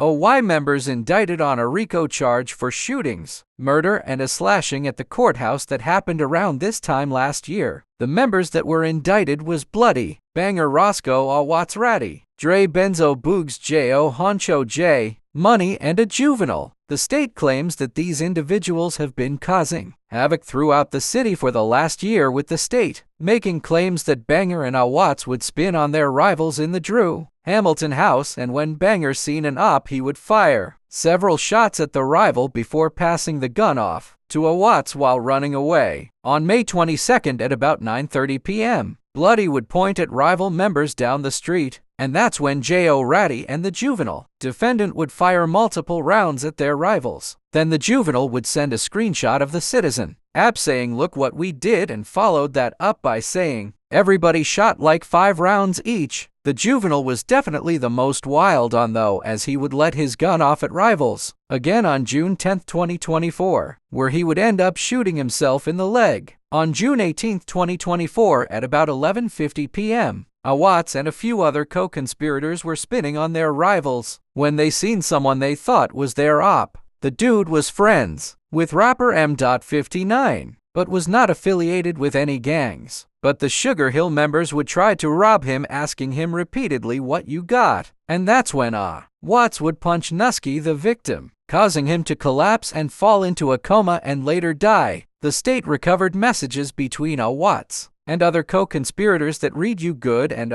OY members indicted on a RICO charge for shootings, murder, and a slashing at the courthouse that happened around this time last year. The members that were indicted was Bloody, Banger Roscoe Awatz Ratty, Dre Benzo Boogs J.O. Honcho J, Money, and a juvenile. The state claims that these individuals have been causing havoc throughout the city for the last year, with the state making claims that Banger and Awatz would spin on their rivals in the Drew Hamilton house, and when Banger seen an op, he would fire several shots at the rival before passing the gun off to Awatz while running away. On May 22nd at about 9:30 p.m., Bloody would point at rival members down the street, and that's when J.O. Ratty and the juvenile defendant would fire multiple rounds at their rivals. Then the juvenile would send a screenshot of the citizen app saying, "Look what we did," and followed that up by saying, "Everybody shot like 5 rounds each." The juvenile was definitely the most wild on though, as he would let his gun off at rivals again on June 10, 2024, where he would end up shooting himself in the leg. On June 18, 2024 at about 11:50 p.m., Awatz and a few other co-conspirators were spinning on their rivals when they seen someone they thought was their op. The dude was friends with rapper M.59, but was not affiliated with any gangs. But the Sugarhill members would try to rob him, asking him repeatedly, "What you got?" And that's when Watts would punch Nusky, the victim, causing him to collapse and fall into a coma and later die. The state recovered messages between Watts and other co-conspirators that read, "You good?" and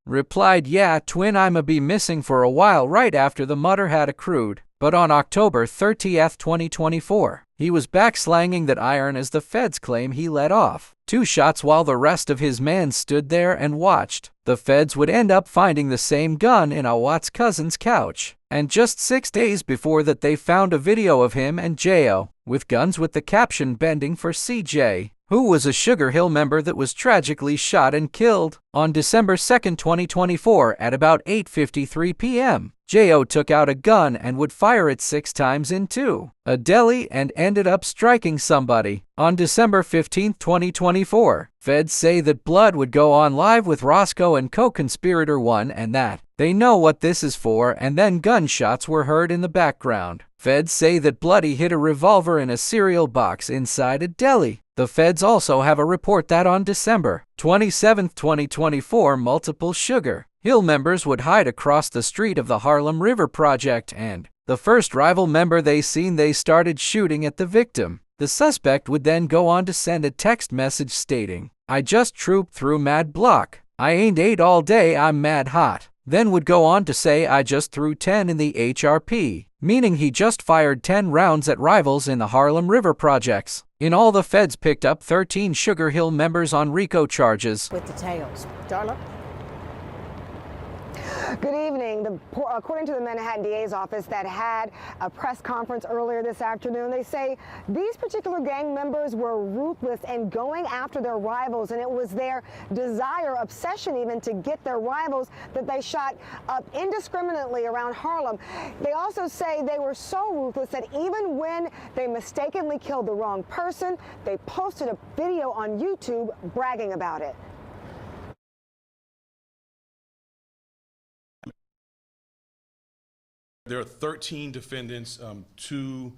replied, "Yeah, twin, I'ma be missing for a while," right after the mutter had accrued. But on October 30th, 2024, he was back slanging that iron as the feds claim he let off 2 shots while the rest of his men stood there and watched. The feds would end up finding the same gun in Awatz's cousin's couch, and just 6 days before that they found a video of him and J.O. with guns with the caption "Bending for CJ," who was a Sugarhill member that was tragically shot and killed. On December 2nd, 2024 at about 8:53 p.m., J.O. took out a gun and would fire it 6 times into a deli and ended up striking somebody. On December 15, 2024, feds say that Blood would go on live with Roscoe and co-conspirator 1 and that they know what this is for, and then gunshots were heard in the background. Feds say that Bloody hid a revolver in a cereal box inside a deli. The feds also have a report that on December 27, 2024, multiple Sugarhill members would hide across the street of the Harlem River Project, and the first rival member they seen, they started shooting at the victim. The suspect would then go on to send a text message stating, "I just trooped through mad block. I ain't ate all day, I'm mad hot." Then would go on to say, "I just threw 10 in the HRP," meaning he just fired 10 rounds at rivals in the Harlem River projects. In all, the feds picked up 13 Sugarhill members on RICO charges. With details, Darla. Good evening. According to the Manhattan DA's office that had a press conference earlier this afternoon, they say these particular gang members were ruthless in going after their rivals, and it was their desire, obsession even, to get their rivals that they shot up indiscriminately around Harlem. They also say they were so ruthless that even when they mistakenly killed the wrong person, they posted a video on YouTube bragging about it. There are 13 defendants, 2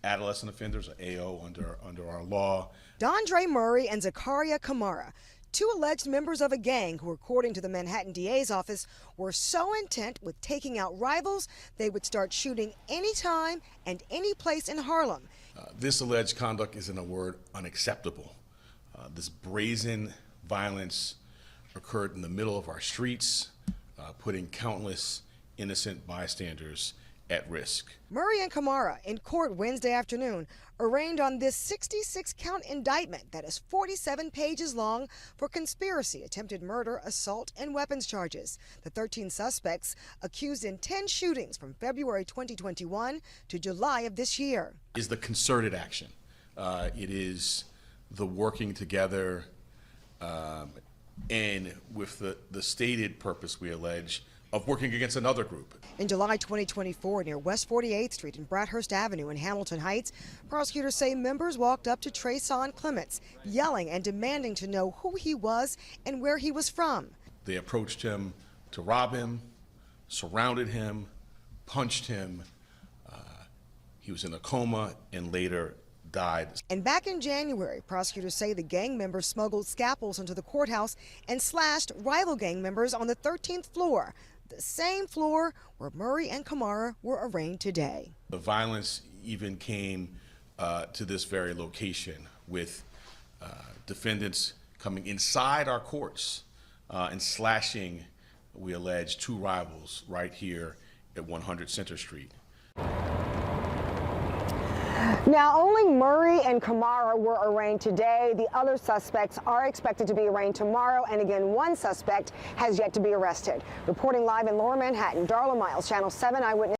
adolescent offenders, AO under our law. Dondre Murray and Zakaria Kamara, 2 alleged members of a gang who, according to the Manhattan DA's office, were so intent with taking out rivals, they would start shooting anytime and any place in Harlem. This alleged conduct is, in a word, unacceptable. This brazen violence occurred in the middle of our streets, putting countless innocent bystanders at risk. Murray and Kamara in court Wednesday afternoon arraigned on this 66-count indictment that is 47 pages long for conspiracy, attempted murder, assault, and weapons charges. The 13 suspects accused in 10 shootings from February 2021 to July of this year. Is the concerted action. It is the working together and with the stated purpose, we allege, of working against another group. In July 2024, near West 48th Street and Bradhurst Avenue in Hamilton Heights, prosecutors say members walked up to Trayson Clements, yelling and demanding to know who he was and where he was from. They approached him to rob him, surrounded him, punched him. He was in a coma and later died. And back in January, prosecutors say the gang members smuggled scalpels into the courthouse and slashed rival gang members on the 13th floor, the same floor where Murray and Kamara were arraigned today. The violence even came to this very location, with defendants coming inside our courts and slashing, we allege, two rivals right here at 100 Center Street. Now, only Murray and Kamara were arraigned today. The other suspects are expected to be arraigned tomorrow. And again, one suspect has yet to be arrested. Reporting live in Lower Manhattan, Darla Miles, Channel 7 Eyewitness.